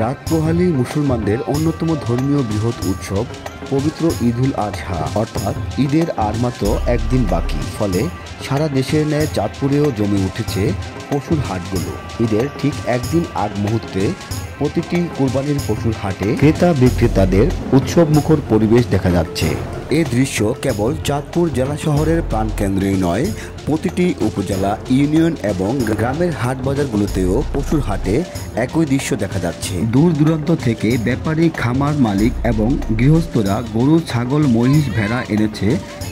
রাত পোহালেই মুসলমানদের অন্যতম ধর্মীয় বৃহৎ উৎসব পবিত্র ঈদুল আজহা অর্থাৎ ঈদের আর মাত্র একদিন বাকি। ফলে সারা দেশের ন্যায় চাঁদপুরেও জমে উঠেছে পশুর হাটগুলো। ঈদের ঠিক একদিন আগ মুহূর্তে প্রতিটি কোরবানির পশুর হাটে ক্রেতা বিক্রেতাদের উৎসবমুখর পরিবেশ দেখা যাচ্ছে। এই দৃশ্য কেবল চাঁদপুর জেলা শহরের প্রাণকেন্দ্রেই নয়, প্রতিটি উপজেলা, ইউনিয়ন এবং গ্রামের হাট বাজারগুলোতেও পশুর হাটে একই দৃশ্য দেখা যাচ্ছে। দূর দূরান্ত থেকে ব্যাপারী, খামার মালিক এবং গৃহস্থরা গরু, ছাগল, মহিষ, ভেড়া এনেছে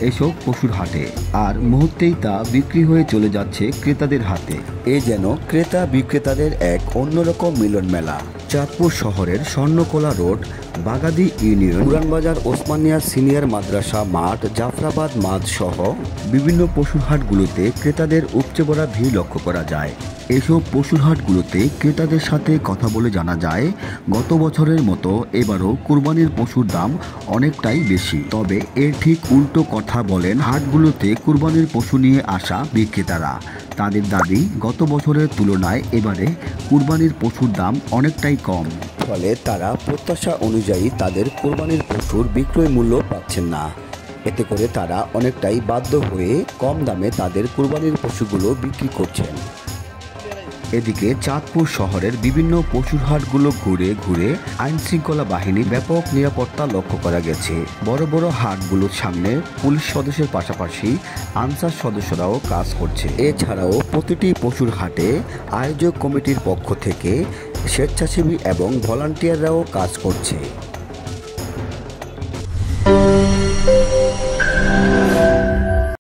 এসব পশুর হাটে, আর মুহূর্তেই তা বিক্রি হয়ে চলে যাচ্ছে ক্রেতাদের হাতে। এ যেন ক্রেতা বিক্রেতাদের এক অন্যরকম মিলন মেলা। চাঁদপুর শহরের Swarnakola road, Bagadi union, Puranbazar Osmania senior Madrasa মাঠ, জাফরাবাদ মাঠ সহ বিভিন্ন পশুর হাটগুলোতে ক্রেতাদের উপচে পড়া ভিড় লক্ষ্য করা যায়। এসব পশুর হাটগুলোতে ক্রেতাদের সাথে কথা বলে জানা যায়, গত বছরের মতো এবারও কুরবানির পশুর দাম অনেকটাই বেশি। তবে এর ঠিক উল্টো কথা বলেন হাটগুলোতে কুরবানির পশু নিয়ে আসা বিক্রেতারা। তাদের দাবি, গত বছরের তুলনায় এবারে কুরবানির পশুর দাম অনেকটাই কম। ফলে তারা প্রত্যাশা অনুযায়ী তাদের কোরবানির পশুর বিক্রয় মূল্য পাচ্ছেন না। এতে করে তারা অনেকটাই বাধ্য হয়ে কম দামে তাদের কোরবানির পশুগুলো বিক্রি করছেন। এদিকে চাঁদপুর শহরের বিভিন্ন পশুর হাটগুলো ঘুরে ঘুরে আইন শৃঙ্খলা বাহিনীর ব্যাপক নিরাপত্তা লক্ষ্য করা গেছে। বড় বড় হাটগুলোর সামনে পুলিশ সদস্যের পাশাপাশি আনসার সদস্যরাও কাজ করছে। এছাড়াও প্রতিটি পশুর হাটে আয়োজক কমিটির পক্ষ থেকে স্বেচ্ছাসেবী এবং ভলান্টিয়াররাও কাজ করছে।